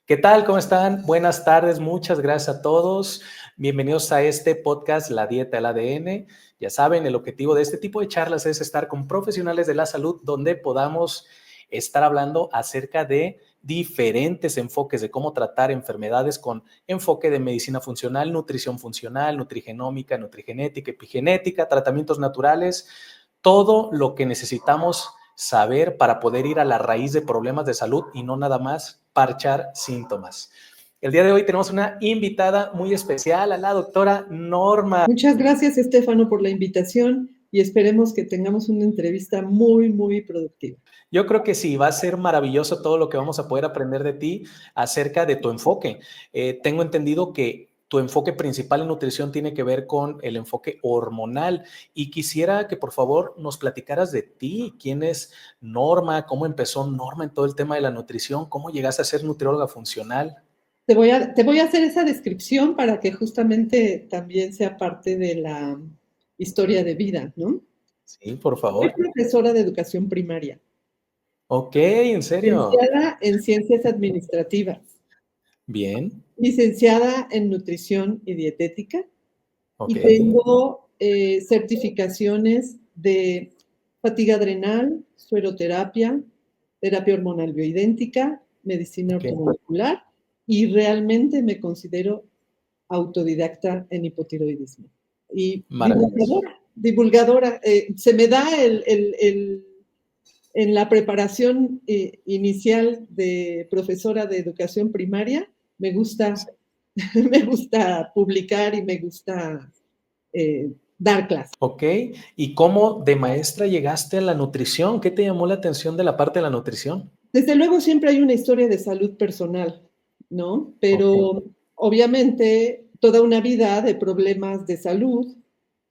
¿Qué tal? ¿Cómo están? Buenas tardes, muchas gracias a todos. Bienvenidos a este podcast, La Dieta del ADN. Ya saben, el objetivo de este tipo de charlas es estar con profesionales de la salud donde podamos estar hablando acerca de diferentes enfoques de cómo tratar enfermedades con enfoque de medicina funcional, nutrición funcional, nutrigenómica, nutrigenética, epigenética, tratamientos naturales, todo lo que necesitamos saber para poder ir a la raíz de problemas de salud y no nada más parchar síntomas. El día de hoy tenemos una invitada muy especial, a la doctora Norma. Muchas gracias, Estefano, por la invitación y esperemos que tengamos una entrevista muy productiva. Yo creo que sí, va a ser maravilloso todo lo que vamos a poder aprender de ti acerca de tu enfoque. Tengo entendido que tu enfoque principal en nutrición tiene que ver con el enfoque hormonal y quisiera que por favor nos platicaras de ti, quién es Norma, cómo empezó Norma en todo el tema de la nutrición, cómo llegaste a ser nutrióloga funcional. Te voy a hacer esa descripción para que justamente también sea parte de la historia de vida, ¿no? Sí, por favor. Soy profesora de educación primaria. Ok, ¿en serio? Licenciada en ciencias administrativas. Bien. Licenciada en nutrición y dietética. Ok. Y tengo certificaciones de fatiga adrenal, sueroterapia, terapia hormonal bioidéntica, medicina ortomolecular, y realmente me considero autodidacta en hipotiroidismo. Y divulgadora. Se me da en la preparación inicial de profesora de educación primaria, me gusta publicar y me gusta dar clases. Ok, ¿y cómo de maestra llegaste a la nutrición? ¿Qué te llamó la atención de la parte de la nutrición? Desde luego siempre hay una historia de salud personal, ¿no? Pero obviamente toda una vida de problemas de salud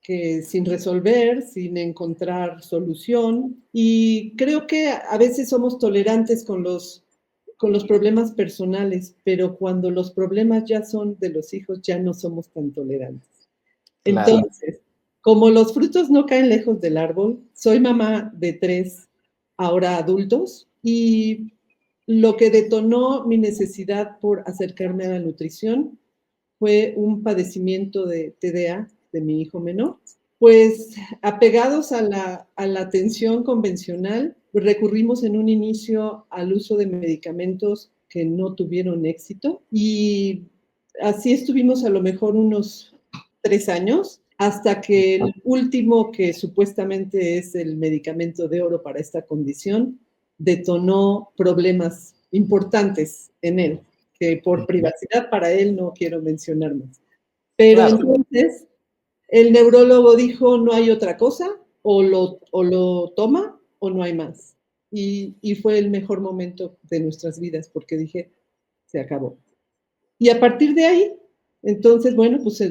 que sin resolver, sin encontrar solución, y creo que a veces somos tolerantes con los problemas personales, pero cuando los problemas ya son de los hijos, ya no somos tan tolerantes. Claro. Entonces, como los frutos no caen lejos del árbol, soy mamá de 3 ahora adultos y lo que detonó mi necesidad por acercarme a la nutrición fue un padecimiento de TDA de mi hijo menor. Pues apegados a la atención convencional, recurrimos en un inicio al uso de medicamentos que no tuvieron éxito y así estuvimos a lo mejor unos 3 años, hasta que el último, que supuestamente es el medicamento de oro para esta condición, detonó problemas importantes en él, que por privacidad para él no quiero mencionar más. Pero claro, entonces el neurólogo dijo, no hay otra cosa, o lo toma o no hay más. Y fue el mejor momento de nuestras vidas, porque dije, se acabó. Y a partir de ahí, entonces, bueno, pues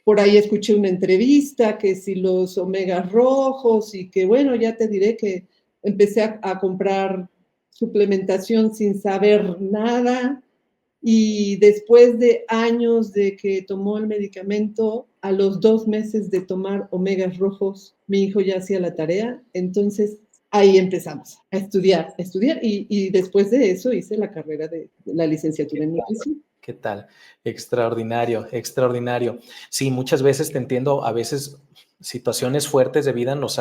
por ahí escuché una entrevista que si los omegas rojos y que bueno, ya te diré que empecé a comprar suplementación sin saber nada y después de años de que tomó el medicamento, a los 2 meses de tomar omegas rojos, mi hijo ya hacía la tarea, entonces ahí empezamos a estudiar y después de eso hice la carrera de la licenciatura en nutrición. ¿Qué tal? Extraordinario, extraordinario. Sí, muchas veces te entiendo, a veces situaciones fuertes de vida nos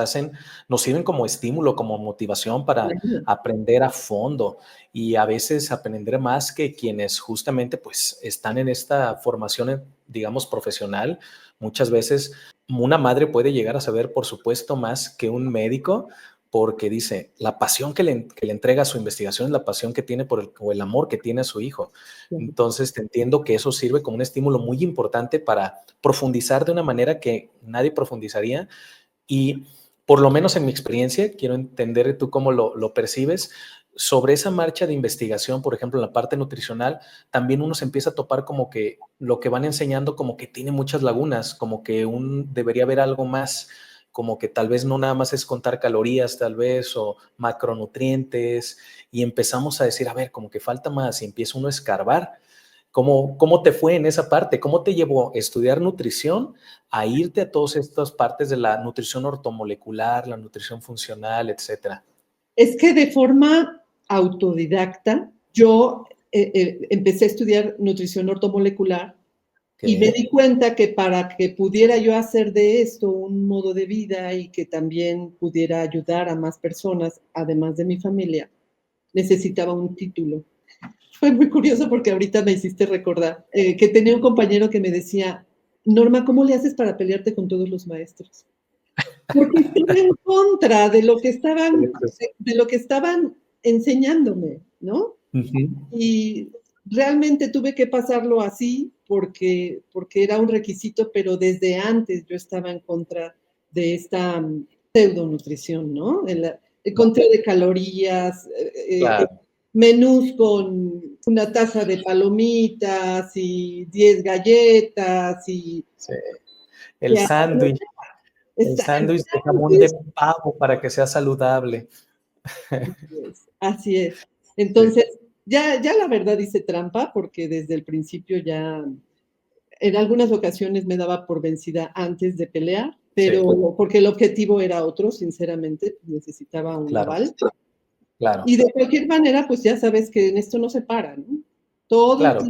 sirven como estímulo, como motivación para aprender a fondo y a veces aprender más que quienes justamente pues están en esta formación, digamos, profesional. Muchas veces una madre puede llegar a saber, por supuesto, más que un médico, porque dice, la pasión que le entrega a su investigación es la pasión que tiene o el amor que tiene a su hijo. Entonces, te entiendo que eso sirve como un estímulo muy importante para profundizar de una manera que nadie profundizaría y por lo menos en mi experiencia, quiero entender tú cómo lo percibes, sobre esa marcha de investigación, por ejemplo, en la parte nutricional, también uno se empieza a topar como que lo que van enseñando como que tiene muchas lagunas, como que debería haber algo más, como que tal vez no nada más es contar calorías, tal vez, o macronutrientes, y empezamos a decir, a ver, como que falta más, y empieza uno a escarbar. ¿Cómo te fue en esa parte? ¿Cómo te llevó estudiar nutrición a irte a todas estas partes de la nutrición ortomolecular, la nutrición funcional, etcétera? Es que de forma autodidacta, yo empecé a estudiar nutrición ortomolecular y me ¿Qué? di cuenta que para que pudiera yo hacer de esto un modo de vida y que también pudiera ayudar a más personas, además de mi familia, necesitaba un título. Fue muy curioso porque ahorita me hiciste recordar que tenía un compañero que me decía, Norma, ¿cómo le haces para pelearte con todos los maestros? Porque estaba en contra de lo que estaban enseñándome, ¿no? Ujú. Y realmente tuve que pasarlo así porque era un requisito, pero desde antes yo estaba en contra de esta pseudonutrición, ¿no? El conteo de calorías, Claro, menús con una taza de palomitas y 10 galletas y sí. que El está, sándwich de jamón de pavo para que sea saludable. así es. Sí, Entonces, ya la verdad hice trampa porque desde el principio ya en algunas ocasiones me daba por vencida antes de pelear, sí, pero porque el objetivo era otro, sinceramente, necesitaba un claro, aval. claro, Y de cualquier manera, pues ya sabes que en esto no se para, ¿no? claro.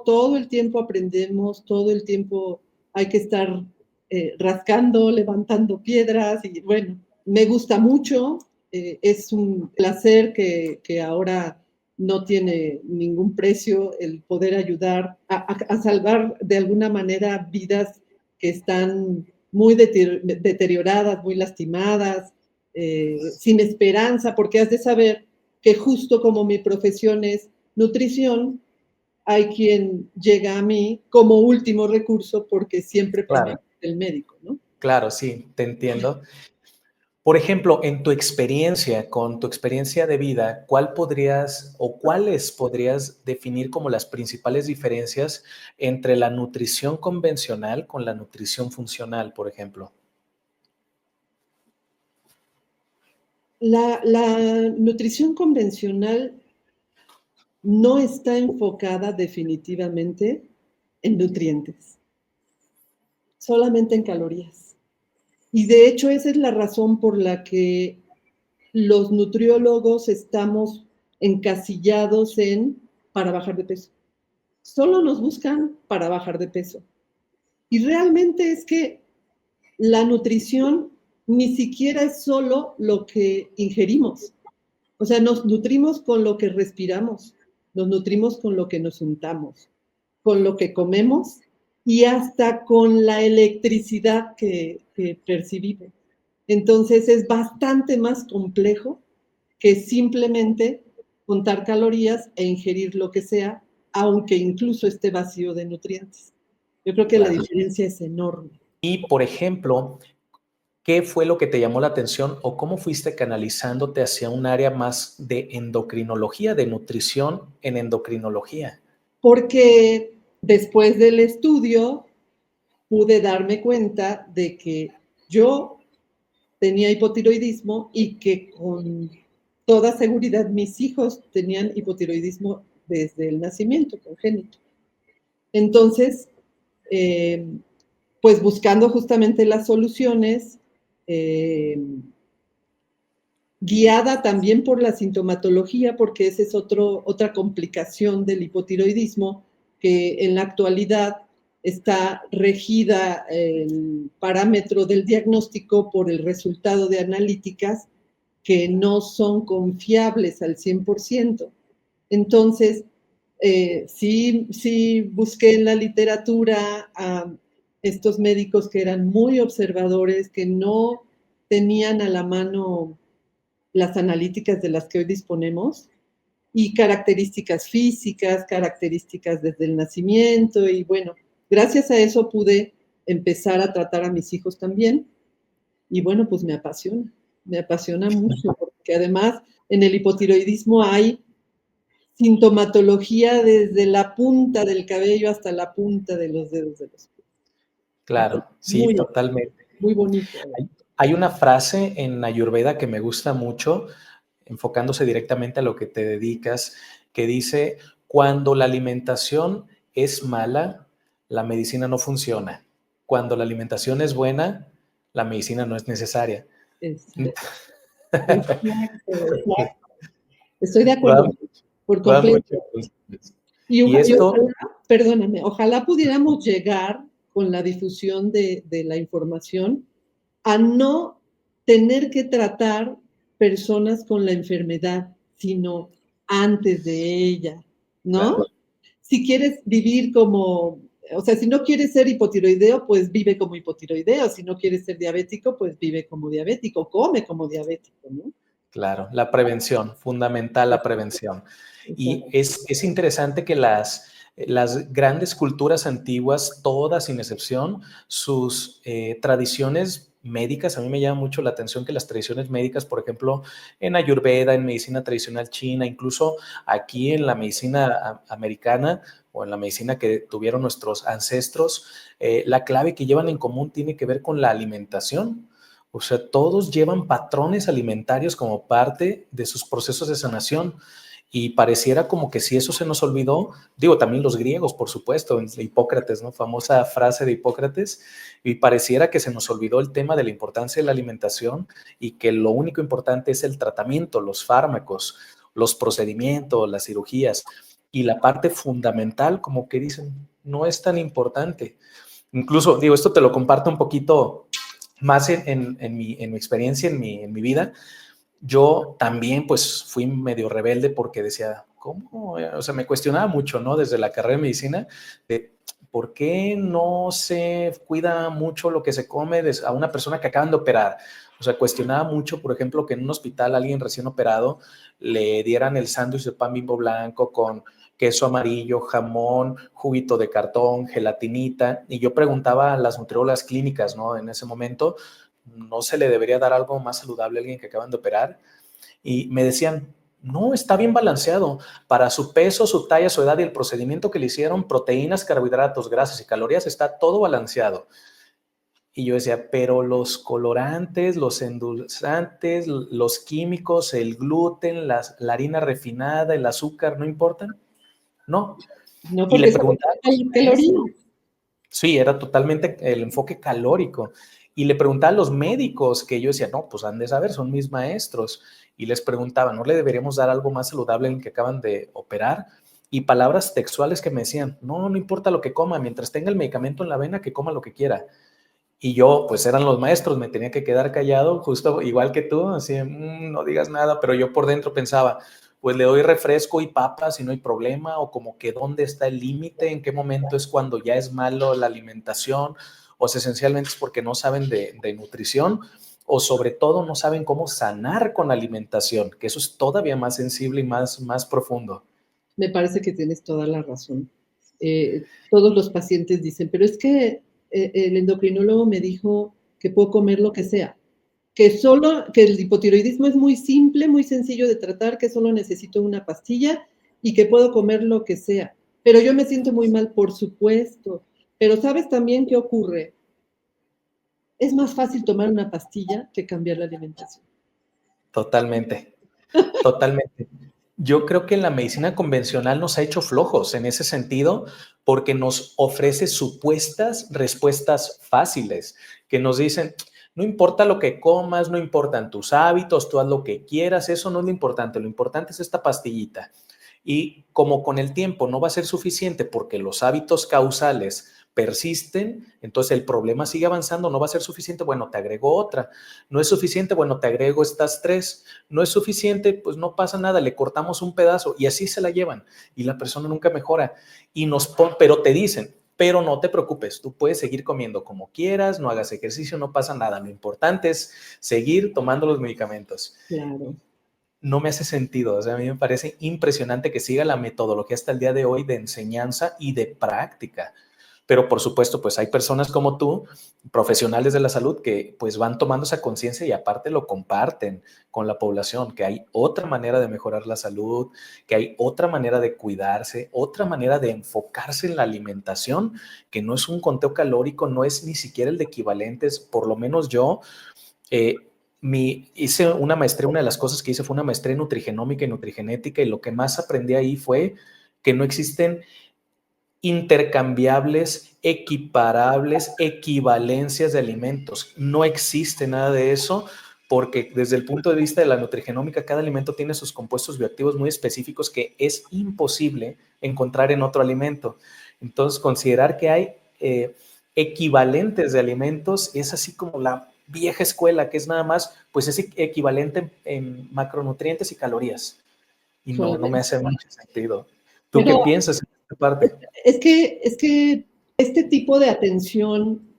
Todo el tiempo aprendemos, todo el tiempo hay que estar rascando, levantando piedras y bueno, me gusta mucho, es un placer que ahora no tiene ningún precio el poder ayudar a salvar de alguna manera vidas que están muy deterioradas, muy lastimadas, sin esperanza, porque has de saber que justo como mi profesión es nutrición, hay quien llega a mí como último recurso porque siempre Claro, primero el médico, ¿no? claro, sí, te entiendo. Por ejemplo, en tu experiencia, con tu experiencia de vida, ¿cuál podrías o cuáles podrías definir como las principales diferencias entre la nutrición convencional con la nutrición funcional, por ejemplo? La nutrición convencional no está enfocada definitivamente en nutrientes, solamente en calorías. Y de hecho esa es la razón por la que los nutriólogos estamos encasillados en para bajar de peso. Solo nos buscan para bajar de peso. Y realmente es que la nutrición ni siquiera es solo lo que ingerimos. O sea, nos nutrimos con lo que respiramos, nos nutrimos con lo que nos untamos, con lo que comemos y hasta con la electricidad que percibimos. Entonces es bastante más complejo que simplemente contar calorías e ingerir lo que sea, aunque incluso esté vacío de nutrientes. Yo creo que la Claro. diferencia es enorme. Y, por ejemplo, ¿qué fue lo que te llamó la atención o cómo fuiste canalizándote hacia un área más de endocrinología, de nutrición en endocrinología? Porque después del estudio pude darme cuenta de que yo tenía hipotiroidismo y que con toda seguridad mis hijos tenían hipotiroidismo desde el nacimiento, congénito. Entonces, eh, pues buscando justamente las soluciones, eh, guiada también por la sintomatología, porque esa es otra complicación del hipotiroidismo, que en la actualidad está regida el parámetro del diagnóstico por el resultado de analíticas que no son confiables al 100%. Entonces, sí busqué en la literatura a estos médicos que eran muy observadores, que no tenían a la mano las analíticas de las que hoy disponemos y características físicas, características desde el nacimiento y bueno, gracias a eso pude empezar a tratar a mis hijos también y bueno, pues me apasiona mucho porque además en el hipotiroidismo hay sintomatología desde la punta del cabello hasta la punta de los dedos de los pies. Claro, sí, Muy, totalmente. muy bonito. Hay una frase en Ayurveda que me gusta mucho, enfocándose directamente a lo que te dedicas, que dice, cuando la alimentación es mala, la medicina no funciona. Cuando la alimentación es buena, la medicina no es necesaria. Exacto, exacto. Estoy de acuerdo. Wow. por Va completo. mucho. Y Y esto, ojalá, perdóname, ojalá pudiéramos llegar con la difusión de la información a no tener que tratar personas con la enfermedad, sino antes de ella, ¿no? claro, Si quieres vivir como, o sea, si no quieres ser hipotiroideo, pues vive como hipotiroideo. Si no quieres ser diabético, pues vive como diabético, come como diabético, ¿no? claro, la prevención, fundamental la prevención. Y Exacto. es interesante que las grandes culturas antiguas, todas sin excepción, sus tradiciones médicas, a mí me llama mucho la atención que las tradiciones médicas, por ejemplo, en Ayurveda, en medicina tradicional china, incluso aquí en la medicina americana o en la medicina que tuvieron nuestros ancestros, la clave que llevan en común tiene que ver con la alimentación. O sea, todos llevan patrones alimentarios como parte de sus procesos de sanación y pareciera como que si eso se nos olvidó, digo, también los griegos, por supuesto, Hipócrates, ¿no? Famosa frase de Hipócrates, y pareciera que se nos olvidó el tema de la importancia de la alimentación y que lo único importante es el tratamiento, los fármacos, los procedimientos, las cirugías, y la parte fundamental, como que dicen, no es tan importante. Incluso, digo, esto te lo comparto un poquito más en mi experiencia, en mi vida. Yo también pues fui medio rebelde porque decía, ¿cómo? O sea, me cuestionaba mucho, ¿no? Desde la carrera de medicina, de por qué no se cuida mucho lo que se come a una persona que acaban de operar. O sea, cuestionaba mucho, por ejemplo, que en un hospital a alguien recién operado le dieran el sándwich de pan Bimbo blanco con queso amarillo, jamón, juguito de cartón, gelatinita. Y yo preguntaba a las nutriólogas clínicas, ¿no? En ese momento, ¿no se le debería dar algo más saludable a alguien que acaban de operar? Y me decían, no, está bien balanceado. Para su peso, su talla, su edad y el procedimiento que le hicieron, proteínas, carbohidratos, grasas y calorías, está todo balanceado. Y yo decía, pero los colorantes, los endulzantes, los químicos, el gluten, la harina refinada, el azúcar, ¿no importan? No. No, Y le porque son preguntaba a los calorías. maestros. Sí, era totalmente el enfoque calórico. Y le preguntaba a los médicos que yo decía, no, pues han de saber, son mis maestros. Y les preguntaba, ¿no le deberíamos dar algo más saludable en que acaban de operar? Y palabras textuales que me decían, no, no importa lo que coma, mientras tenga el medicamento en la vena, que coma lo que quiera. Y yo, pues eran los maestros, me tenía que quedar callado, justo igual que tú, así, no digas nada, pero yo por dentro pensaba, pues le doy refresco y papas y no hay problema, o como que dónde está el límite, en qué momento es cuando ya es malo la alimentación, o si esencialmente es porque no saben de nutrición, o sobre todo no saben cómo sanar con alimentación, que eso es todavía más sensible y más profundo. Me parece que tienes toda la razón. Todos los pacientes dicen, pero es que el endocrinólogo me dijo que puedo comer lo que sea, que el hipotiroidismo es muy simple, muy sencillo de tratar, que solo necesito una pastilla y que puedo comer lo que sea. Pero yo me siento muy mal, por supuesto. Pero ¿sabes también qué ocurre? Es más fácil tomar una pastilla que cambiar la alimentación. Totalmente. Totalmente. Yo creo que la medicina convencional nos ha hecho flojos en ese sentido porque nos ofrece supuestas respuestas fáciles que nos dicen, no importa lo que comas, no importan tus hábitos, tú haz lo que quieras, eso no es lo importante es esta pastillita. Y como con el tiempo no va a ser suficiente porque los hábitos causales persisten, entonces el problema sigue avanzando, no va a ser suficiente, bueno, te agrego otra, no es suficiente, bueno, te agrego estas tres, no es suficiente, pues no pasa nada, le cortamos un pedazo y así se la llevan y la persona nunca mejora y pero te dicen, pero no te preocupes, tú puedes seguir comiendo como quieras, no hagas ejercicio, no pasa nada, lo importante es seguir tomando los medicamentos. Claro. No me hace sentido, o sea, a mí me parece impresionante que siga la metodología hasta el día de hoy de enseñanza y de práctica. Pero por supuesto, pues hay personas como tú, profesionales de la salud, que pues van tomando esa conciencia y aparte lo comparten con la población, que hay otra manera de mejorar la salud, que hay otra manera de cuidarse, otra manera de enfocarse en la alimentación, que no es un conteo calórico, no es ni siquiera el de equivalentes, por lo menos yo. Eh, hice una maestría, una de las cosas que hice fue una maestría en nutrigenómica y nutrigenética y lo que más aprendí ahí fue que no existen intercambiables, equiparables, equivalencias de alimentos. No existe nada de eso porque desde el punto de vista de la nutrigenómica, cada alimento tiene sus compuestos bioactivos muy específicos que es imposible encontrar en otro alimento. Entonces, considerar que hay equivalentes de alimentos es así como la vieja escuela, que es nada más, pues es equivalente en macronutrientes y calorías. Y no me hace mucho sentido. ¿Tú qué piensas en esta parte? Es que este tipo de atención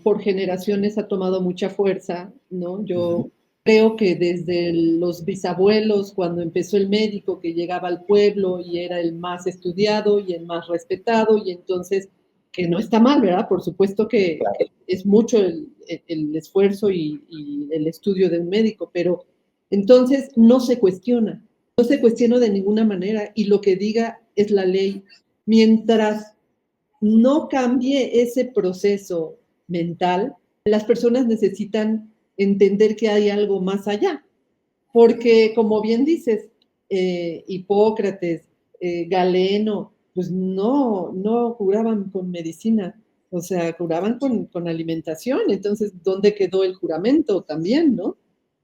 por generaciones ha tomado mucha fuerza, ¿no? Yo creo que desde los bisabuelos, cuando empezó el médico que llegaba al pueblo y era el más estudiado y el más respetado, y entonces, que no está mal, ¿verdad? Por supuesto que es mucho el esfuerzo y el estudio de un médico, pero entonces no se cuestiona de ninguna manera, y lo que diga es la ley. Mientras no cambie ese proceso mental, las personas necesitan entender que hay algo más allá. Porque, como bien dices, Hipócrates, Galeno, pues no curaban con medicina, o sea, curaban con alimentación. Entonces, ¿dónde quedó el juramento también, no?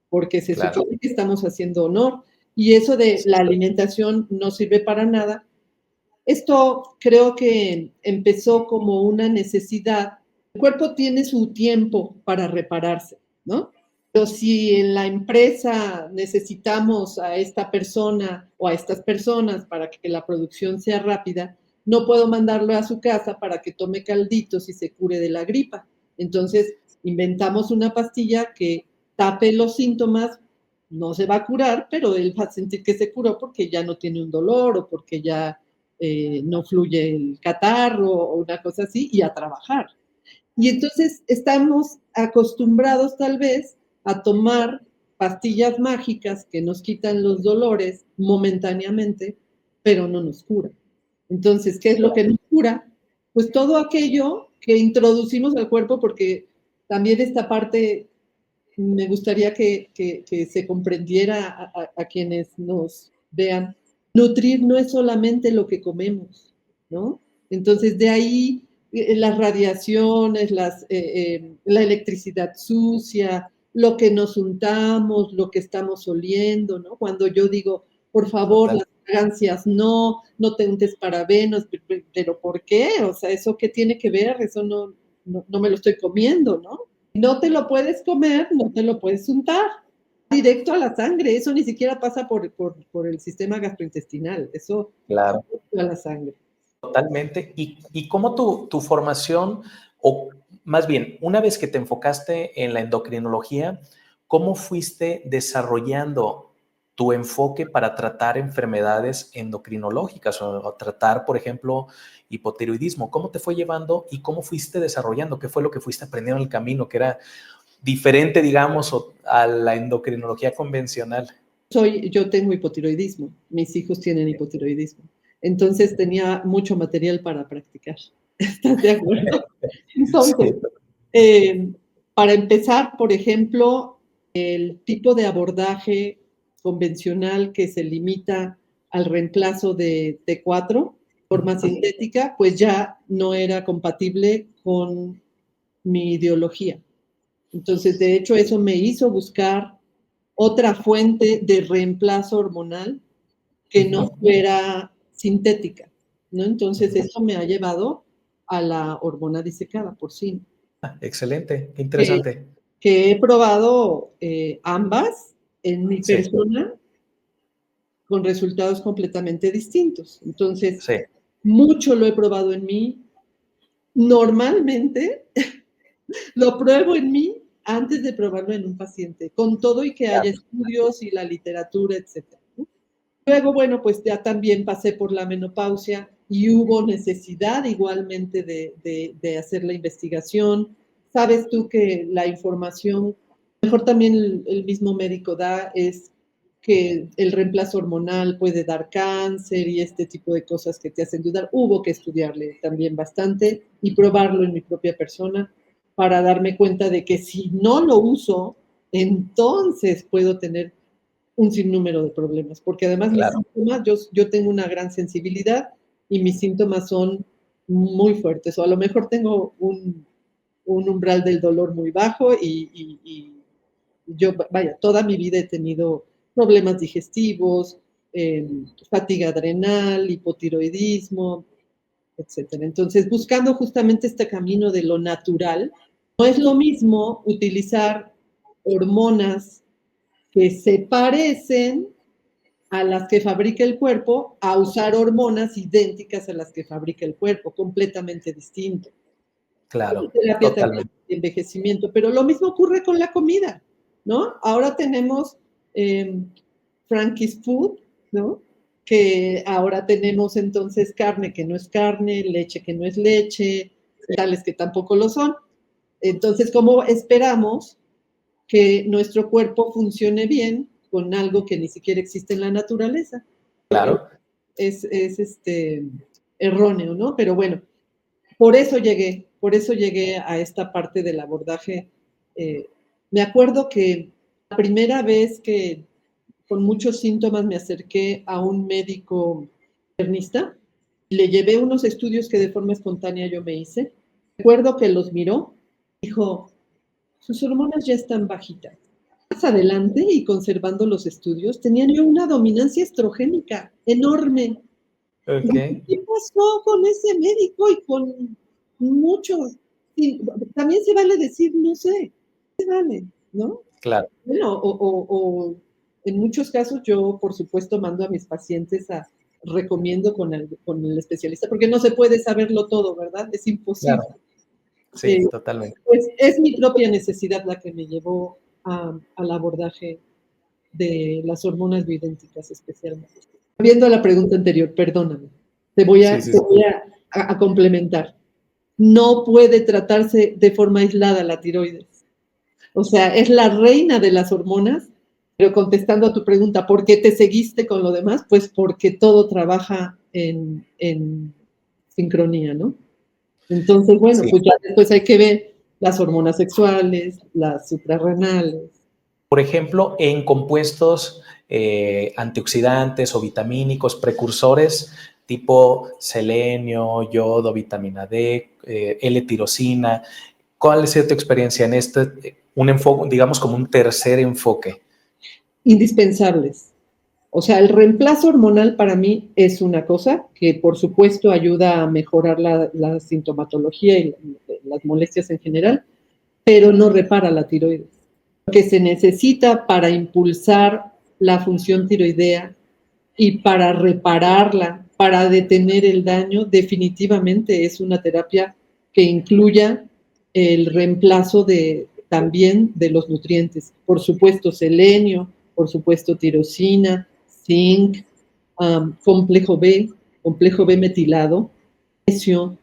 Porque se supone que estamos haciendo honor. Y eso de la alimentación no sirve para nada. Esto creo que empezó como una necesidad. El cuerpo tiene su tiempo para repararse, ¿no? Pero si en la empresa necesitamos a esta persona o a estas personas para que la producción sea rápida, no puedo mandarlo a su casa para que tome calditos y se cure de la gripa. Entonces, inventamos una pastilla que tape los síntomas, no se va a curar, pero él va a sentir que se curó porque ya no tiene un dolor o porque ya no fluye el catarro o una cosa así, y a trabajar. Y entonces estamos acostumbrados tal vez a tomar pastillas mágicas que nos quitan los dolores momentáneamente, pero no nos curan. Entonces, ¿qué es lo que nos cura? Pues todo aquello que introducimos al cuerpo, porque también esta parte me gustaría que se comprendiera a quienes nos vean. Nutrir no es solamente lo que comemos, ¿no? Entonces, de ahí las radiaciones, la electricidad sucia, lo que nos untamos, lo que estamos oliendo, ¿no? Cuando yo digo, por favor, las fragancias no te untes parabenos, pero ¿por qué? O sea, ¿eso qué tiene que ver? Eso no me lo estoy comiendo, ¿no? No te lo puedes comer, no te lo puedes untar. Directo a la sangre, eso ni siquiera pasa por el sistema gastrointestinal, eso claro. a la sangre. Totalmente. ¿Y cómo tu formación, o más bien, una vez que te enfocaste en la endocrinología, cómo fuiste desarrollando tu enfoque para tratar enfermedades endocrinológicas o tratar, por ejemplo, hipotiroidismo? ¿Cómo te fue llevando y cómo fuiste desarrollando? ¿Qué fue lo que fuiste aprendiendo en el camino que era diferente, digamos, a la endocrinología convencional? Yo tengo hipotiroidismo, mis hijos tienen hipotiroidismo, entonces tenía mucho material para practicar. ¿Estás de acuerdo? Entonces, para empezar, por ejemplo, el tipo de abordaje convencional que se limita al reemplazo de T4, forma sintética, pues ya no era compatible con mi ideología. Entonces, de hecho, eso me hizo buscar otra fuente de reemplazo hormonal que no fuera sintética, ¿no? Entonces, eso me ha llevado a la hormona disecada porcina. Excelente, interesante. Que he probado ambas en mi persona con resultados completamente distintos. Entonces, mucho lo he probado en mí. Normalmente lo pruebo en mí antes de probarlo en un paciente, con todo y que haya estudios y la literatura, etc. Luego, bueno, pues ya también pasé por la menopausia y hubo necesidad igualmente de hacer la investigación. Sabes tú que la información, mejor también el mismo médico da, es que el reemplazo hormonal puede dar cáncer y este tipo de cosas que te hacen dudar. Hubo que estudiarle también bastante y probarlo en mi propia persona para darme cuenta de que si no lo uso, entonces puedo tener un sinnúmero de problemas, porque además mis síntomas, yo tengo una gran sensibilidad y mis síntomas son muy fuertes, o a lo mejor tengo un umbral del dolor muy bajo y yo, vaya, toda mi vida he tenido problemas digestivos, fatiga adrenal, hipotiroidismo, etcétera. Entonces, buscando justamente este camino de lo natural, no es lo mismo utilizar hormonas que se parecen a las que fabrica el cuerpo a usar hormonas idénticas a las que fabrica el cuerpo, completamente distinto. Claro, Terapia también totalmente. de envejecimiento, pero lo mismo ocurre con la comida, ¿no? Ahora tenemos Frankie's Food, ¿no? Que ahora tenemos entonces carne que no es carne, leche que no es leche, tales que tampoco lo son. Entonces, ¿cómo esperamos que nuestro cuerpo funcione bien con algo que ni siquiera existe en la naturaleza? Claro. Es erróneo, ¿no? Pero bueno, por eso llegué a esta parte del abordaje. Me acuerdo que la primera vez que con muchos síntomas me acerqué a un médico internista, le llevé unos estudios que de forma espontánea yo me hice. Recuerdo que los miró, dijo, sus hormonas ya están bajitas. Más adelante y conservando los estudios, tenía yo una dominancia estrogénica enorme. Ok. ¿Qué pasó con ese médico y con muchos? Y también se vale decir, no sé, se vale, ¿no? Claro. Bueno, o en muchos casos yo, por supuesto, mando a mis pacientes recomiendo con el especialista, porque no se puede saberlo todo, ¿verdad? Es imposible. Claro. Sí, totalmente. Pues es mi propia necesidad la que me llevó al abordaje de las hormonas bioidénticas especialmente. Volviendo a la pregunta anterior, perdóname, te voy Sí, sí, sí. a complementar. No puede tratarse de forma aislada la tiroides. O sea, es la reina de las hormonas, pero contestando a tu pregunta, ¿por qué te seguiste con lo demás? Pues porque todo trabaja en sincronía, ¿no? Entonces, bueno, Sí. pues ya después hay que ver las hormonas sexuales, las suprarrenales. Por ejemplo, en compuestos antioxidantes o vitamínicos, precursores tipo selenio, yodo, vitamina D, L-tirosina. ¿Cuál ha sido tu experiencia en este, un enfoque, digamos como un tercer enfoque? Indispensables. O sea, el reemplazo hormonal para mí es una cosa que por supuesto ayuda a mejorar la sintomatología y las molestias en general, pero no repara la tiroides. Lo que se necesita para impulsar la función tiroidea y para repararla, para detener el daño, definitivamente es una terapia que incluya el reemplazo también de los nutrientes. Por supuesto, selenio, por supuesto, tirosina, zinc, complejo B metilado, magnesio,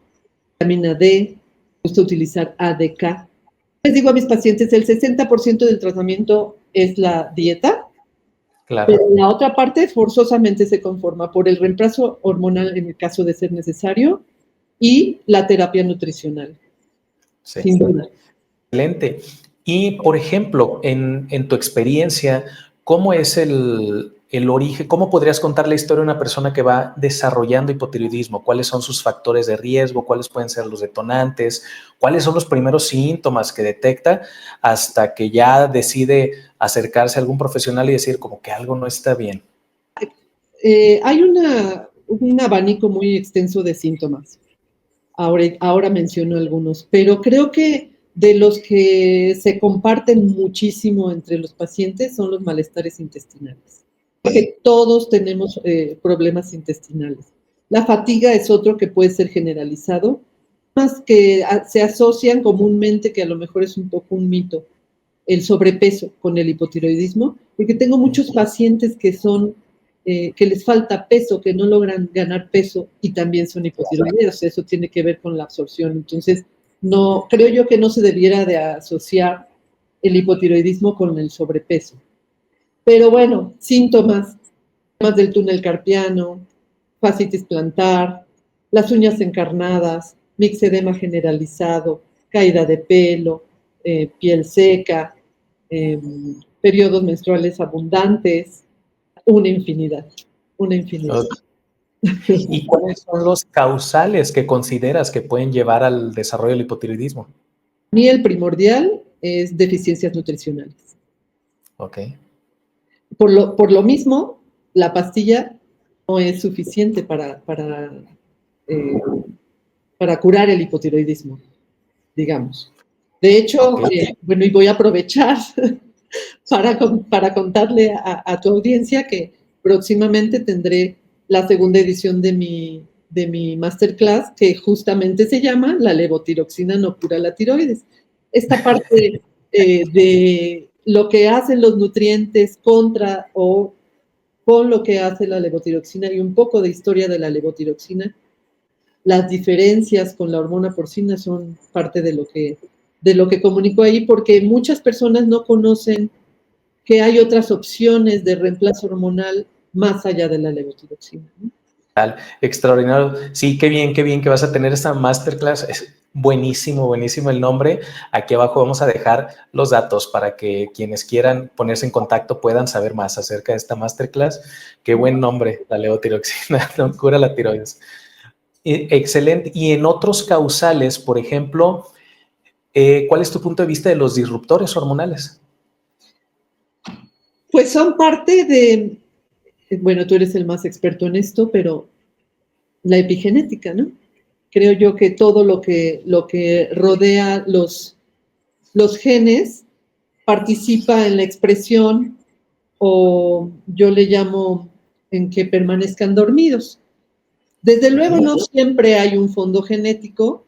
vitamina D, me gusta utilizar ADK. Les digo a mis pacientes, el 60% del tratamiento es la dieta, pero Claro. la otra parte forzosamente se conforma por el reemplazo hormonal en el caso de ser necesario y la terapia nutricional, Sí. sin duda. Excelente. Y, por ejemplo, en tu experiencia, ¿cómo es el origen? ¿Cómo podrías contar la historia de una persona que va desarrollando hipotiroidismo? ¿Cuáles son sus factores de riesgo? ¿Cuáles pueden ser los detonantes? ¿Cuáles son los primeros síntomas que detecta hasta que ya decide acercarse a algún profesional y decir como que algo no está bien? Hay un abanico muy extenso de síntomas. Ahora menciono algunos, pero creo que de los que se comparten muchísimo entre los pacientes son los malestares intestinales. Porque todos tenemos problemas intestinales. La fatiga es otro que puede ser generalizado, más que se asocian comúnmente, que a lo mejor es un poco un mito, el sobrepeso con el hipotiroidismo, porque tengo muchos pacientes que les falta peso, que no logran ganar peso y también son hipotiroideos. Eso tiene que ver con la absorción. Entonces, no, creo yo que no se debiera de asociar el hipotiroidismo con el sobrepeso. Pero bueno, síntomas del túnel carpiano, fascitis plantar, las uñas encarnadas, mixedema generalizado, caída de pelo, piel seca, eh, periodos menstruales abundantes, una infinidad, una infinidad. Ok. ¿Y cuáles son los causales que consideras que pueden llevar al desarrollo del hipotiroidismo? Para mí el primordial es deficiencias nutricionales. Ok. Por lo mismo, la pastilla no es suficiente para curar el hipotiroidismo, digamos. De hecho, Okay. bueno, y voy a aprovechar para contarle a tu audiencia que próximamente tendré la segunda edición de mi masterclass, que justamente se llama La levotiroxina no cura la tiroides. Esta parte de lo que hacen los nutrientes contra o con lo que hace la levotiroxina y un poco de historia de la levotiroxina. Las diferencias con la hormona porcina son parte de lo que comunico ahí, porque muchas personas no conocen que hay otras opciones de reemplazo hormonal más allá de la levotiroxina, ¿no? Extraordinario. Sí, qué bien que vas a tener esta masterclass. Es buenísimo, buenísimo el nombre. Aquí abajo vamos a dejar los datos para que quienes quieran ponerse en contacto puedan saber más acerca de esta masterclass. Qué buen nombre, la levotiroxina, no cura la tiroides. Excelente. Y en otros causales, por ejemplo, ¿cuál es tu punto de vista de los disruptores hormonales? Pues son parte de, bueno, tú eres el más experto en esto, pero la epigenética, ¿no? Creo yo que todo lo que rodea los genes participa en la expresión o yo le llamo en que permanezcan dormidos. Desde luego no siempre hay un fondo genético.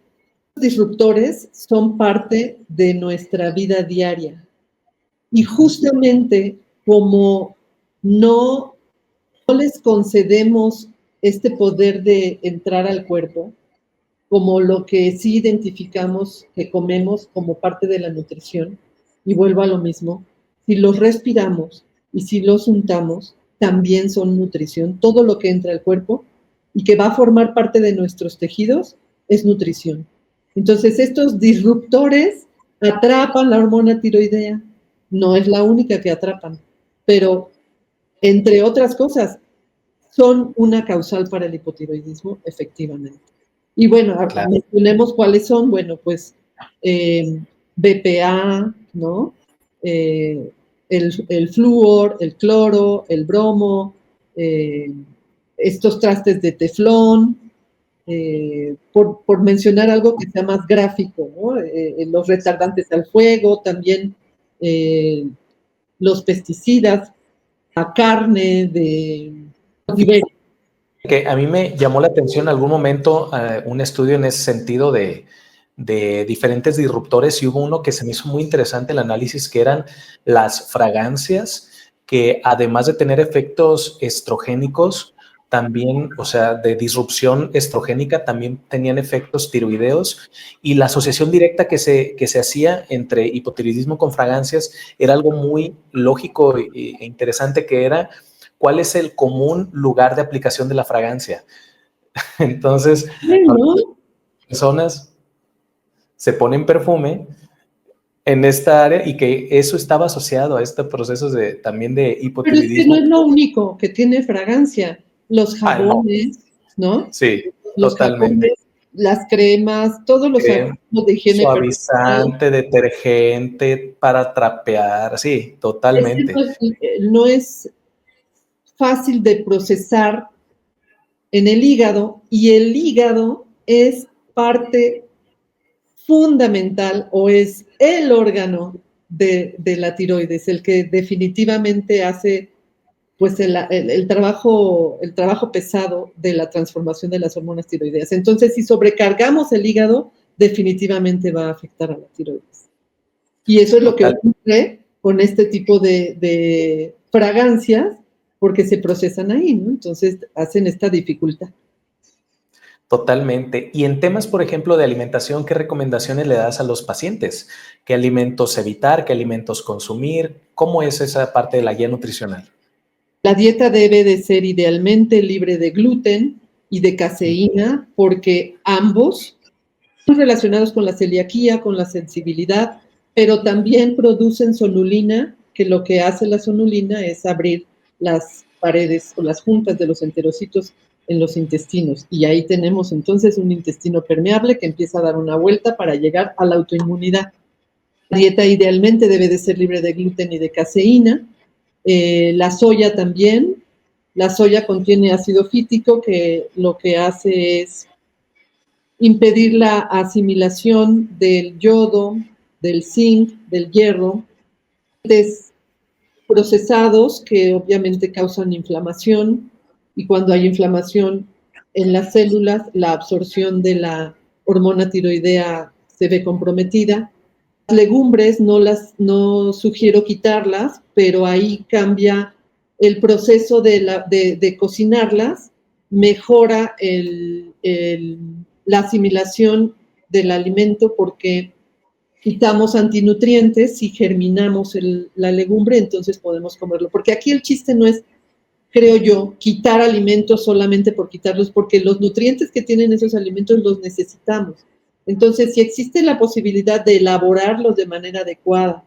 Los disruptores son parte de nuestra vida diaria. Y justamente como no les concedemos este poder de entrar al cuerpo, como lo que sí identificamos que comemos como parte de la nutrición, y vuelvo a lo mismo, si los respiramos y si los untamos, también son nutrición. Todo lo que entra al cuerpo y que va a formar parte de nuestros tejidos es nutrición. Entonces, estos disruptores atrapan la hormona tiroidea. No es la única que atrapan, pero entre otras cosas, son una causal para el hipotiroidismo, efectivamente. Y bueno, Claro. mencionemos cuáles son. Bueno, pues BPA, ¿no? El flúor, el cloro, el bromo, estos trastes de teflón, por mencionar algo que sea más gráfico, ¿no? Los retardantes al fuego, también los pesticidas, la carne de Que a mí me llamó la atención en algún momento un estudio en ese sentido de diferentes disruptores y hubo uno que se me hizo muy interesante el análisis que eran las fragancias que además de tener efectos estrogénicos también, o sea, de disrupción estrogénica, también tenían efectos tiroideos y la asociación directa que se hacía entre hipotiroidismo con fragancias era algo muy lógico e interesante que era cuál es el común lugar de aplicación de la fragancia. Entonces, bueno, personas se ponen perfume en esta área y que eso estaba asociado a estos procesos de, también de pero es que no hipotiroidismo. es lo único que tiene fragancia. Los No, jabones, ¿no? sí, Los totalmente. jabones, las cremas, todos los artículos de higiene personal. Suavizante, detergente para trapear, sí, Es que totalmente. no es fácil de procesar en el hígado y el hígado es parte fundamental o es el órgano de la tiroides, el que definitivamente hace pues el trabajo pesado de la transformación de las hormonas tiroideas. Entonces, si sobrecargamos el hígado, definitivamente va a afectar a la tiroides. Y eso es lo que Total. ocurre con este tipo de fragancias, porque se procesan ahí, ¿no? Entonces, hacen esta dificultad. Totalmente. Y en temas, por ejemplo, de alimentación, ¿qué recomendaciones le das a los pacientes? ¿Qué alimentos evitar? ¿Qué alimentos consumir? ¿Cómo es esa parte de la guía nutricional? La dieta debe de ser idealmente libre de gluten y de caseína, porque ambos son relacionados con la celiaquía, con la sensibilidad, pero también producen sonulina, que lo que hace la sonulina es abrir las paredes o las juntas de los enterocitos en los intestinos. Y ahí tenemos entonces un intestino permeable que empieza a dar una vuelta para llegar a la autoinmunidad. La dieta idealmente debe de ser libre de gluten y de caseína. La soya también. La soya contiene ácido fítico que lo que hace es impedir la asimilación del yodo, del zinc, del hierro, procesados que obviamente causan inflamación, y cuando hay inflamación en las células, la absorción de la hormona tiroidea se ve comprometida. Las legumbres no sugiero quitarlas, pero ahí cambia el proceso de cocinarlas, mejora la asimilación del alimento porque quitamos antinutrientes y germinamos la legumbre, entonces podemos comerlo. Porque aquí el chiste no es, creo yo, quitar alimentos solamente por quitarlos, porque los nutrientes que tienen esos alimentos los necesitamos. Entonces, si existe la posibilidad de elaborarlos de manera adecuada,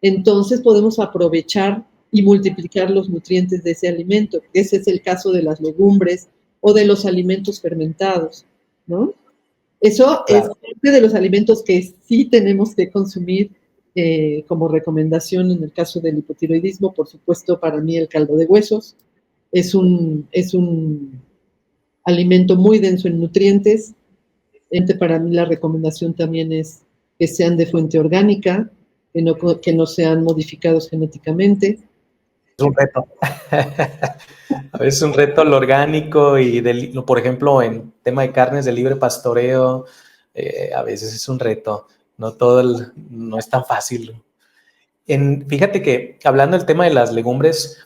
entonces podemos aprovechar y multiplicar los nutrientes de ese alimento. Ese es el caso de las legumbres o de los alimentos fermentados, ¿no? Eso claro. Es parte de los alimentos que sí tenemos que consumir como recomendación en el caso del hipotiroidismo. Por supuesto, para mí el caldo de huesos es un alimento muy denso en nutrientes. Para mí la recomendación también es que sean de fuente orgánica, que no sean modificados genéticamente. Es un reto. A veces es un reto lo orgánico y, por ejemplo, en tema de carnes de libre pastoreo, a veces es un reto. No no es tan fácil. Fíjate que hablando del tema de las legumbres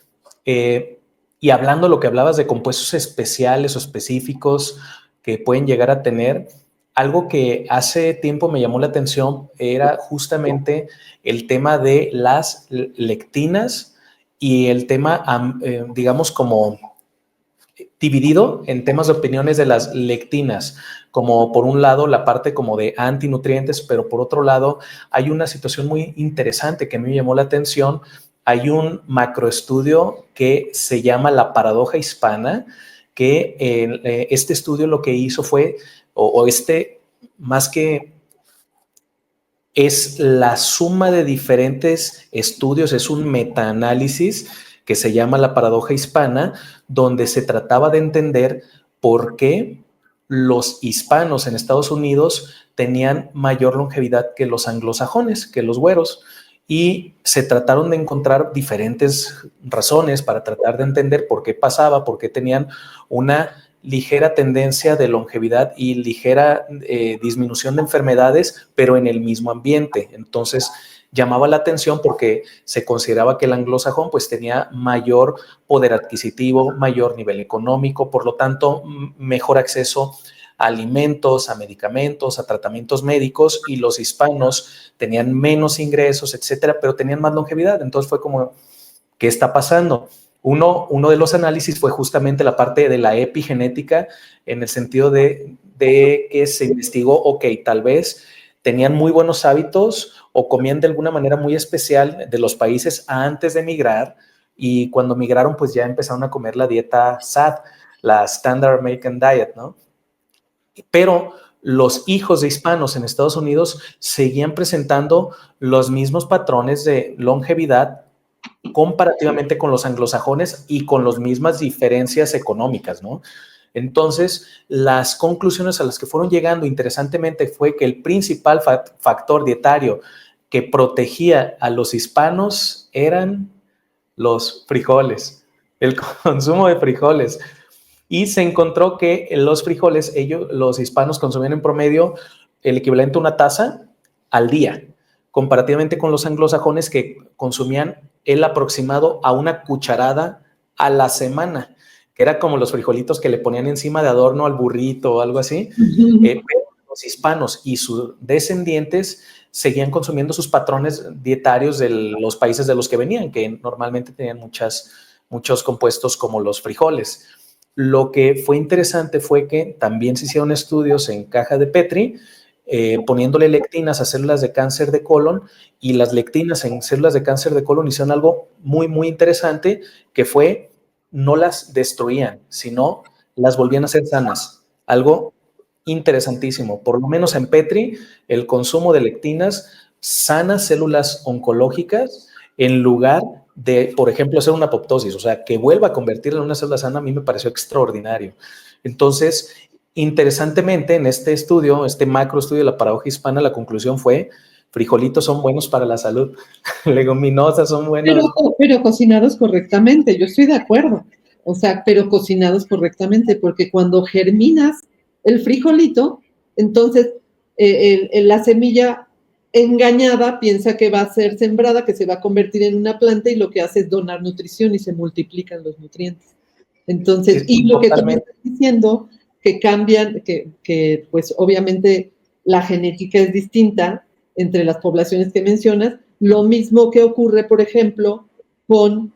y hablando lo que hablabas de compuestos especiales o específicos que pueden llegar a tener, algo que hace tiempo me llamó la atención era justamente el tema de las lectinas y el tema, digamos, como dividido en temas de opiniones de las lectinas, como por un lado la parte como de antinutrientes, pero por otro lado hay una situación muy interesante que me llamó la atención. Hay un macroestudio que se llama la paradoja hispana, que este estudio lo que hizo fue, más que es la suma de diferentes estudios, es un metaanálisis que se llama la paradoja hispana, donde se trataba de entender por qué los hispanos en Estados Unidos tenían mayor longevidad que los anglosajones, que los güeros, y se trataron de encontrar diferentes razones para tratar de entender por qué pasaba, por qué tenían una ligera tendencia de longevidad y ligera disminución de enfermedades, pero en el mismo ambiente. Entonces, llamaba la atención porque se consideraba que el anglosajón pues tenía mayor poder adquisitivo, mayor nivel económico, por lo tanto, mejor acceso a alimentos, a medicamentos, a tratamientos médicos, y los hispanos tenían menos ingresos, etcétera, pero tenían más longevidad. Entonces fue como, ¿qué está pasando? Uno de los análisis fue justamente la parte de la epigenética, en el sentido de que se investigó, ok, tal vez tenían muy buenos hábitos o comían de alguna manera muy especial de los países antes de migrar, y cuando migraron pues ya empezaron a comer la dieta SAD, la Standard American Diet, ¿no? Pero los hijos de hispanos en Estados Unidos seguían presentando los mismos patrones de longevidad comparativamente con los anglosajones y con las mismas diferencias económicas, ¿no? Entonces, las conclusiones a las que fueron llegando, interesantemente, fue que el principal factor dietario que protegía a los hispanos eran los frijoles, el consumo de frijoles. Y se encontró que los frijoles, los hispanos consumían en promedio el equivalente a una taza al día, comparativamente con los anglosajones que consumían el aproximado a una cucharada a la semana, que era como los frijolitos que le ponían encima de adorno al burrito o algo así. Pero los hispanos y sus descendientes seguían consumiendo sus patrones dietarios de los países de los que venían, que normalmente tenían muchos compuestos como los frijoles. Lo que fue interesante fue que también se hicieron estudios en caja de Petri, poniéndole lectinas a células de cáncer de colon, y las lectinas en células de cáncer de colon hicieron algo muy, muy interesante, que fue, no las destruían, sino las volvían a hacer sanas. Algo interesantísimo. Por lo menos en Petri, el consumo de lectinas sanas células oncológicas en lugar de, por ejemplo, hacer una apoptosis, o sea, que vuelva a convertirla en una célula sana, a mí me pareció extraordinario. Entonces, interesantemente, en este estudio, este macro estudio de la paradoja hispana, la conclusión fue, frijolitos son buenos para la salud, leguminosas son buenos. Pero cocinados correctamente, yo estoy de acuerdo. O sea, pero cocinados correctamente, porque cuando germinas el frijolito, entonces la semilla engañada piensa que va a ser sembrada, que se va a convertir en una planta y lo que hace es donar nutrición y se multiplican los nutrientes. Entonces, y lo que tú me estás diciendo, que cambian, que pues obviamente la genética es distinta entre las poblaciones que mencionas, lo mismo que ocurre, por ejemplo, con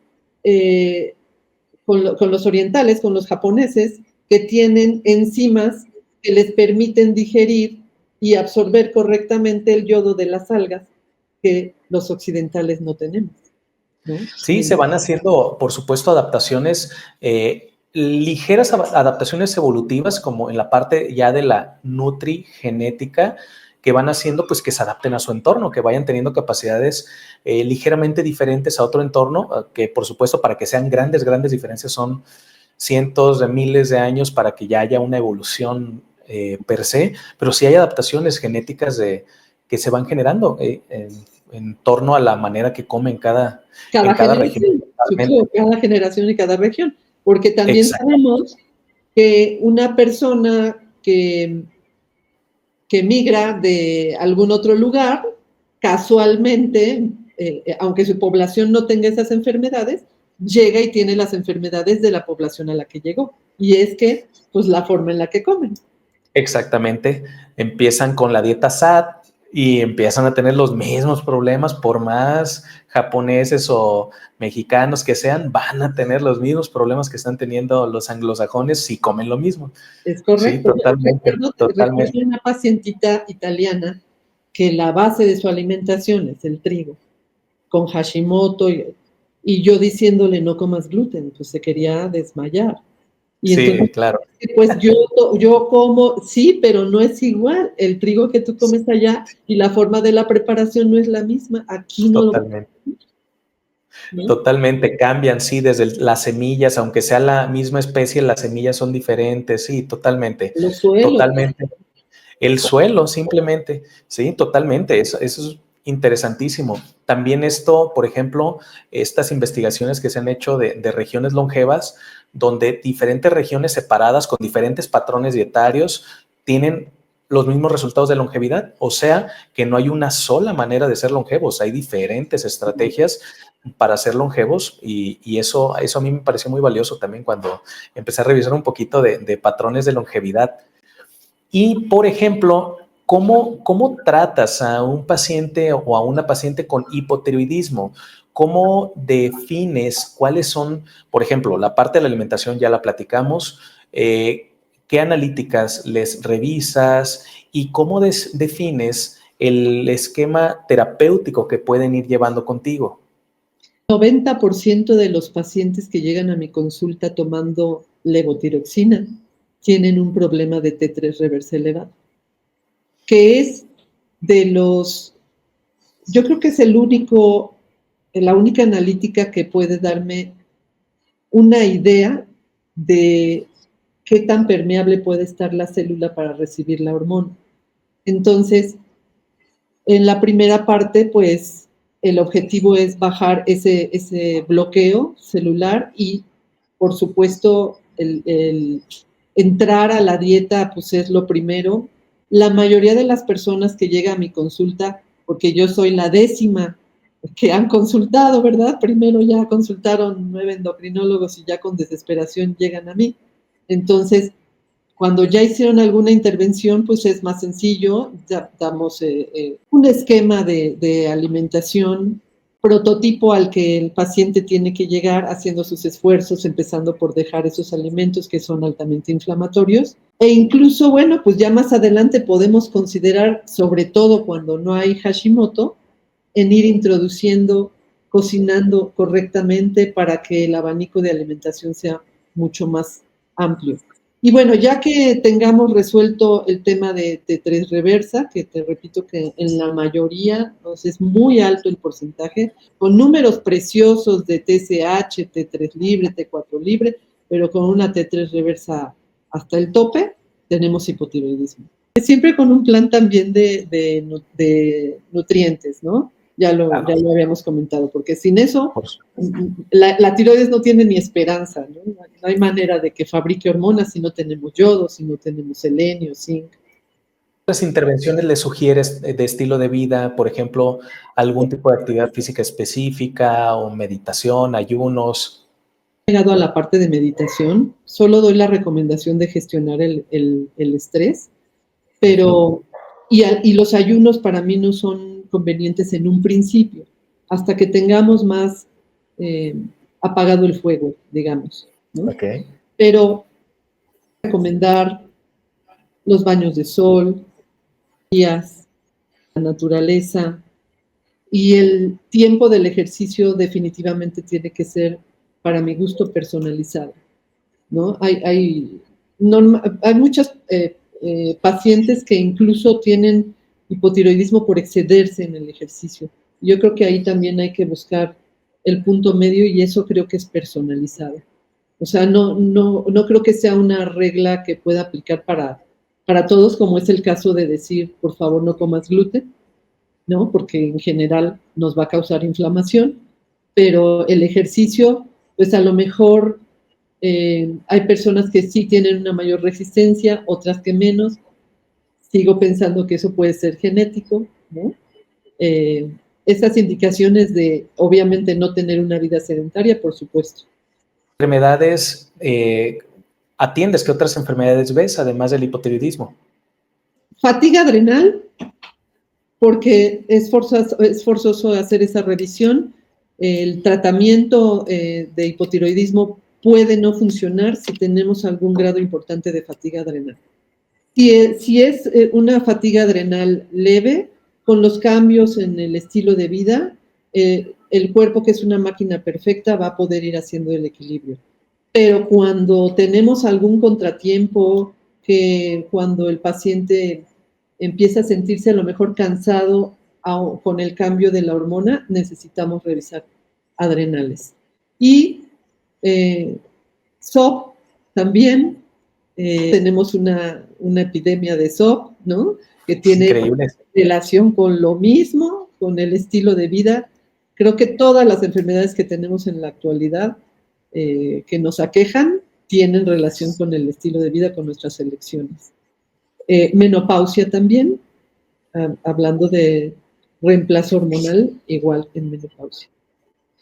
los orientales, con los japoneses, que tienen enzimas que les permiten digerir y absorber correctamente el yodo de las algas que los occidentales no tenemos, ¿no? Sí, se van haciendo, por supuesto, adaptaciones, ligeras adaptaciones evolutivas, como en la parte ya de la nutrigenética, que van haciendo pues que se adapten a su entorno, que vayan teniendo capacidades ligeramente diferentes a otro entorno, que por supuesto para que sean grandes diferencias son cientos de miles de años para que ya haya una evolución per se, pero sí hay adaptaciones genéticas que se van generando en torno a la manera que comen cada región. Cada generación y cada región, porque también sabemos que una persona que migra de algún otro lugar, casualmente, aunque su población no tenga esas enfermedades, llega y tiene las enfermedades de la población a la que llegó. Y es que, pues, la forma en la que comen. Exactamente. Empiezan con la dieta SAT y empiezan a tener los mismos problemas, por más japoneses o mexicanos que sean, van a tener los mismos problemas que están teniendo los anglosajones si comen lo mismo. Es correcto. Sí, totalmente. Recuerdo una pacientita italiana que la base de su alimentación es el trigo, con Hashimoto, y yo diciéndole no comas gluten, pues se quería desmayar. Y sí, entonces, claro. Pues yo como, sí, pero no es igual. El trigo que tú comes allá y la forma de la preparación no es la misma. Aquí no Totalmente. ¿no? Totalmente, cambian, sí, desde las semillas, aunque sea la misma especie, las semillas son diferentes, sí, totalmente. Los suelos. Totalmente. El suelo, simplemente, sí, totalmente, eso es interesantísimo. También esto, por ejemplo, estas investigaciones que se han hecho de regiones longevas, donde diferentes regiones separadas con diferentes patrones dietarios tienen los mismos resultados de longevidad, o sea, que no hay una sola manera de ser longevos, hay diferentes estrategias para ser longevos y eso a mí me pareció muy valioso también cuando empecé a revisar un poquito de patrones de longevidad. Y, por ejemplo, ¿cómo tratas a un paciente o a una paciente con hipotiroidismo? ¿Cómo defines cuáles son, por ejemplo, la parte de la alimentación ya la platicamos, qué analíticas les revisas y cómo defines el esquema terapéutico que pueden ir llevando contigo? 90% de los pacientes que llegan a mi consulta tomando levotiroxina tienen un problema de T3 reverse elevado, que es yo creo que es la única analítica que puede darme una idea de qué tan permeable puede estar la célula para recibir la hormona. Entonces, en la primera parte, pues, el objetivo es bajar ese bloqueo celular y, por supuesto, el entrar a la dieta, pues, es lo primero. La mayoría de las personas que llegan a mi consulta, porque yo soy la 10ª que han consultado, ¿verdad? Primero ya consultaron 9 endocrinólogos y ya con desesperación llegan a mí. Entonces, cuando ya hicieron alguna intervención, pues es más sencillo, ya damos un esquema de alimentación prototipo al que el paciente tiene que llegar haciendo sus esfuerzos, empezando por dejar esos alimentos que son altamente inflamatorios. E incluso, bueno, pues ya más adelante podemos considerar, sobre todo cuando no hay Hashimoto, en ir introduciendo, cocinando correctamente para que el abanico de alimentación sea mucho más amplio. Y bueno, ya que tengamos resuelto el tema de T3 reversa, que te repito que en la mayoría, o sea, es muy alto el porcentaje, con números preciosos de TSH, T3 libre, T4 libre, pero con una T3 reversa hasta el tope, tenemos hipotiroidismo. Siempre con un plan también de nutrientes, ¿no? Ya lo habíamos comentado, porque sin eso la tiroides no tiene ni esperanza, ¿no? No hay manera de que fabrique hormonas si no tenemos yodo, si no tenemos selenio, zinc. ¿Otras intervenciones le sugieres de estilo de vida, por ejemplo, algún tipo de actividad física específica o meditación, ayunos? Llegado a la parte de meditación, solo doy la recomendación de gestionar el estrés, pero y los ayunos para mí no son convenientes en un principio, hasta que tengamos más apagado el fuego, digamos, ¿no? Okay. Pero recomendar los baños de sol, días, la naturaleza y el tiempo del ejercicio definitivamente tiene que ser, para mi gusto, personalizado, ¿no? Hay muchas pacientes que incluso tienen hipotiroidismo por excederse en el ejercicio. Yo creo que ahí también hay que buscar el punto medio y eso creo que es personalizado. O sea, no creo que sea una regla que pueda aplicar para todos, como es el caso de decir, por favor, no comas gluten, ¿no? Porque en general nos va a causar inflamación, pero el ejercicio, pues a lo mejor hay personas que sí tienen una mayor resistencia, otras que menos. Sigo pensando que eso puede ser genético, ¿no? Esas indicaciones de, obviamente, no tener una vida sedentaria, por supuesto. ¿Enfermedades atiendes? ¿Qué otras enfermedades ves, además del hipotiroidismo? Fatiga adrenal, porque es forzoso hacer esa revisión. El tratamiento de hipotiroidismo puede no funcionar si tenemos algún grado importante de fatiga adrenal. Si es una fatiga adrenal leve, con los cambios en el estilo de vida, el cuerpo, que es una máquina perfecta, va a poder ir haciendo el equilibrio. Pero cuando tenemos algún contratiempo, que cuando el paciente empieza a sentirse a lo mejor cansado con el cambio de la hormona, necesitamos revisar adrenales. Y SOP también, tenemos una epidemia de SOP, ¿no? Que tiene Increíble. relación con lo mismo, con el estilo de vida. Creo que todas las enfermedades que tenemos en la actualidad que nos aquejan tienen relación con el estilo de vida, con nuestras elecciones. Menopausia también, hablando de reemplazo hormonal, igual en menopausia.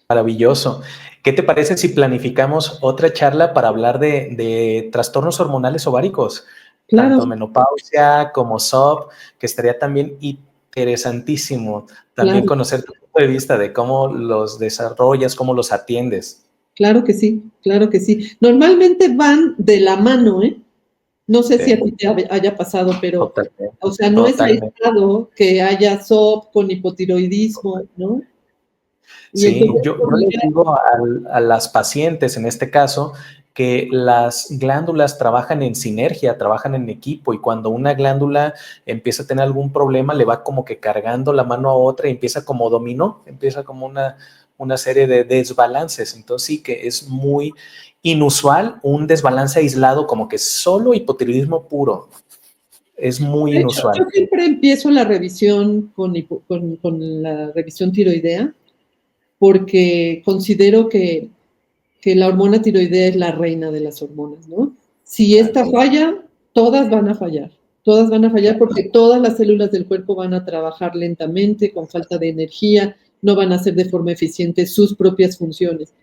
Maravilloso. ¿Qué te parece si planificamos otra charla para hablar de trastornos hormonales ováricos? Claro. Tanto menopausia como SOP, que estaría también interesantísimo también conocer tu punto de vista de cómo los desarrollas, cómo los atiendes. Claro que sí, claro que sí. Normalmente van de la mano, ¿eh? No sé si a ti te haya pasado, pero, Totalmente. o sea, no es aislado que haya SOP con hipotiroidismo, ¿no? Y sí, entonces, yo les digo a las pacientes, en este caso, que las glándulas trabajan en sinergia, trabajan en equipo, y cuando una glándula empieza a tener algún problema, le va como que cargando la mano a otra y empieza como dominó, empieza como una serie de desbalances. Entonces sí que es muy inusual un desbalance aislado, como que solo hipotiroidismo puro. Es muy inusual. Yo siempre empiezo la revisión con la revisión tiroidea, porque considero que la hormona tiroidea es la reina de las hormonas, ¿no? Si esta falla, todas van a fallar. Todas van a fallar porque todas las células del cuerpo van a trabajar lentamente, con falta de energía, no van a hacer de forma eficiente sus propias funciones.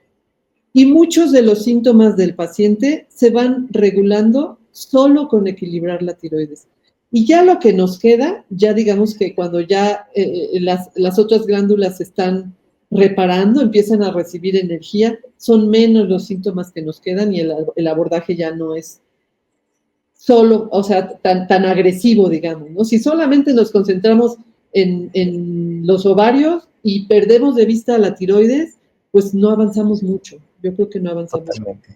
Y muchos de los síntomas del paciente se van regulando solo con equilibrar la tiroides. Y ya lo que nos queda, ya digamos que cuando ya las otras glándulas están reparando, empiezan a recibir energía, son menos los síntomas que nos quedan y el abordaje ya no es solo, o sea, tan agresivo, digamos, ¿no? Si solamente nos concentramos en los ovarios y perdemos de vista la tiroides, pues no avanzamos mucho. Yo creo que no avanzamos. Totalmente.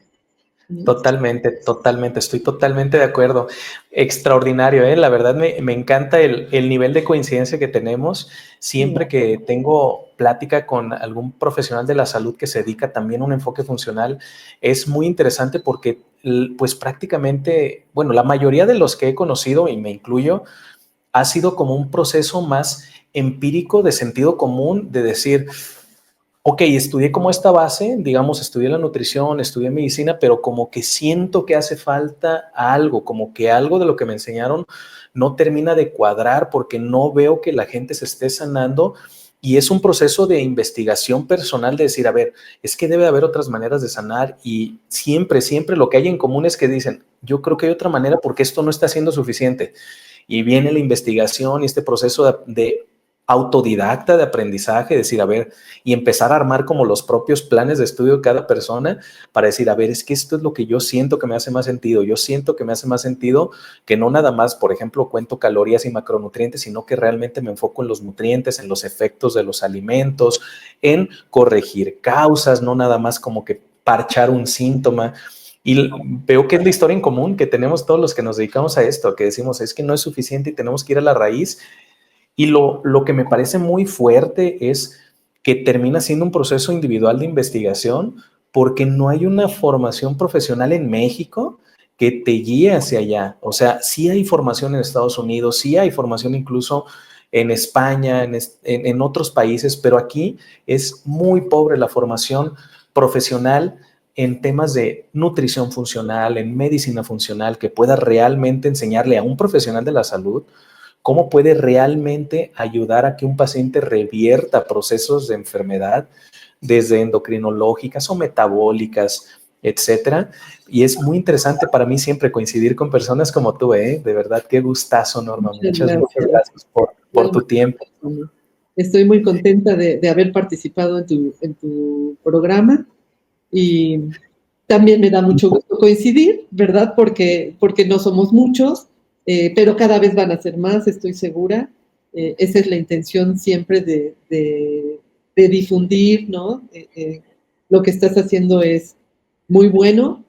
Totalmente, totalmente, estoy totalmente de acuerdo. Extraordinario, ¿eh? La verdad me encanta el nivel de coincidencia que tenemos. Siempre que tengo plática con algún profesional de la salud que se dedica también a un enfoque funcional, es muy interesante porque pues prácticamente, bueno, la mayoría de los que he conocido, y me incluyo, ha sido como un proceso más empírico de sentido común, de decir, ok, estudié como esta base, digamos, estudié la nutrición, estudié medicina, pero como que siento que hace falta algo, como que algo de lo que me enseñaron no termina de cuadrar porque no veo que la gente se esté sanando y es un proceso de investigación personal de decir, a ver, es que debe haber otras maneras de sanar y siempre, siempre lo que hay en común es que dicen, yo creo que hay otra manera porque esto no está siendo suficiente. Y viene la investigación y este proceso de autodidacta de aprendizaje, decir, a ver, y empezar a armar como los propios planes de estudio de cada persona para decir, a ver, es que esto es lo que yo siento que me hace más sentido. Yo siento que me hace más sentido que no nada más, por ejemplo, cuento calorías y macronutrientes, sino que realmente me enfoco en los nutrientes, en los efectos de los alimentos, en corregir causas, no nada más como que parchar un síntoma. Y veo que es la historia en común que tenemos todos los que nos dedicamos a esto, que decimos, es que no es suficiente y tenemos que ir a la raíz. Y lo que me parece muy fuerte es que termina siendo un proceso individual de investigación porque no hay una formación profesional en México que te guíe hacia allá. O sea, sí hay formación en Estados Unidos, sí hay formación incluso en España, en otros países, pero aquí es muy pobre la formación profesional en temas de nutrición funcional, en medicina funcional, que pueda realmente enseñarle a un profesional de la salud cómo puede realmente ayudar a que un paciente revierta procesos de enfermedad desde endocrinológicas o metabólicas, etcétera. Y es muy interesante para mí siempre coincidir con personas como tú, ¿eh? De verdad, qué gustazo, Norma. Muchas gracias por tu tiempo. Estoy muy contenta de haber participado en tu programa y también me da mucho gusto coincidir, ¿verdad? Porque no somos muchos, pero cada vez van a ser más, estoy segura. Esa es la intención siempre de difundir, ¿no? Lo que estás haciendo es muy bueno,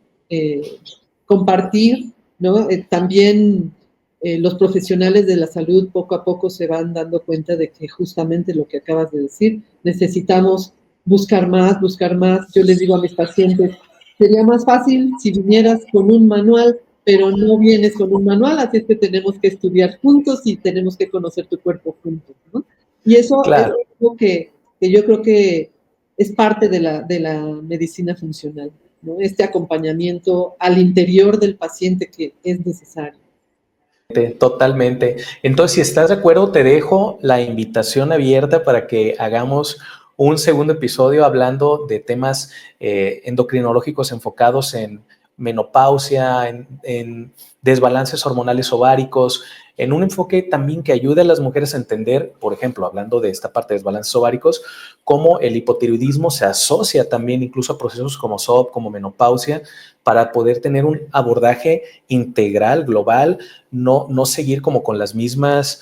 compartir, ¿no? También los profesionales de la salud poco a poco se van dando cuenta de que justamente lo que acabas de decir, necesitamos buscar más, buscar más. Yo les digo a mis pacientes, sería más fácil si vinieras con un manual, pero no vienes con un manual, así es que tenemos que estudiar juntos y tenemos que conocer tu cuerpo juntos, ¿no? Y eso Claro. es algo que yo creo que es parte de la medicina funcional, ¿no? Este acompañamiento al interior del paciente que es necesario. Totalmente. Entonces, si estás de acuerdo, te dejo la invitación abierta para que hagamos un segundo episodio hablando de temas endocrinológicos enfocados en menopausia, en desbalances hormonales ováricos, en un enfoque también que ayude a las mujeres a entender, por ejemplo, hablando de esta parte de desbalances ováricos, cómo el hipotiroidismo se asocia también incluso a procesos como SOP, como menopausia, para poder tener un abordaje integral, global, no seguir como con las mismas,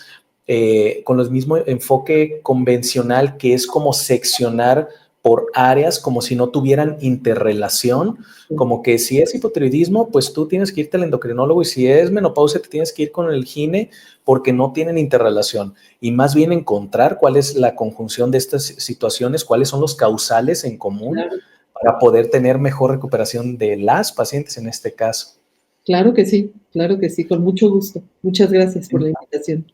con el mismo enfoque convencional que es como seccionar por áreas como si no tuvieran interrelación, como que si es hipotiroidismo, pues tú tienes que irte al endocrinólogo y si es menopausia te tienes que ir con el gine porque no tienen interrelación y más bien encontrar cuál es la conjunción de estas situaciones, cuáles son los causales en común Claro. para poder tener mejor recuperación de las pacientes en este caso. Claro que sí, con mucho gusto. Muchas gracias por la invitación.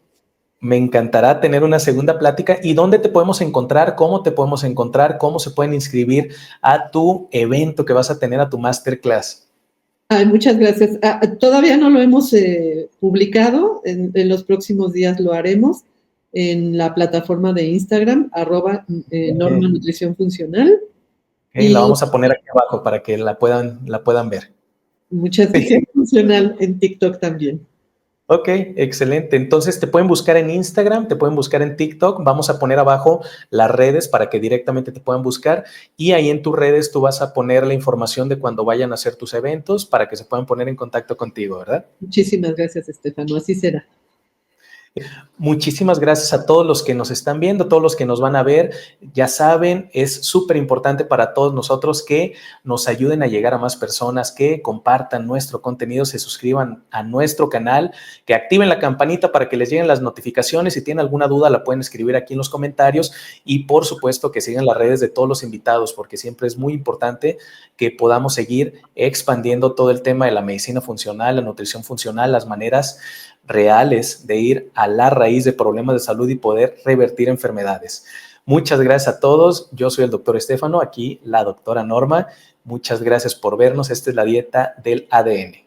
Me encantará tener una segunda plática. ¿Y dónde te podemos encontrar? ¿Cómo te podemos encontrar? ¿Cómo se pueden inscribir a tu evento que vas a tener, a tu masterclass? Ay, muchas gracias. Todavía no lo hemos publicado, en los próximos días lo haremos en la plataforma de Instagram, @Norma Nutrición Funcional. Okay, la Y vamos a poner aquí abajo para que la puedan ver. muchas gracias, funcional en TikTok también. Ok, excelente. Entonces te pueden buscar en Instagram, te pueden buscar en TikTok. Vamos a poner abajo las redes para que directamente te puedan buscar. Y ahí en tus redes tú vas a poner la información de cuando vayan a hacer tus eventos para que se puedan poner en contacto contigo, ¿verdad? Muchísimas gracias, Estefano. Así será. Muchísimas gracias a todos los que nos están viendo, todos los que nos van a ver. Ya saben, es súper importante para todos nosotros que nos ayuden a llegar a más personas, que compartan nuestro contenido, se suscriban a nuestro canal, que activen la campanita para que les lleguen las notificaciones. Si tienen alguna duda, la pueden escribir aquí en los comentarios y, por supuesto, que sigan las redes de todos los invitados, porque siempre es muy importante que podamos seguir expandiendo todo el tema de la medicina funcional, la nutrición funcional, las maneras reales de ir a la raíz de problemas de salud y poder revertir enfermedades. Muchas gracias a todos. Yo soy el doctor Estefano, aquí la doctora Norma. Muchas gracias por vernos. Esta es la dieta del ADN.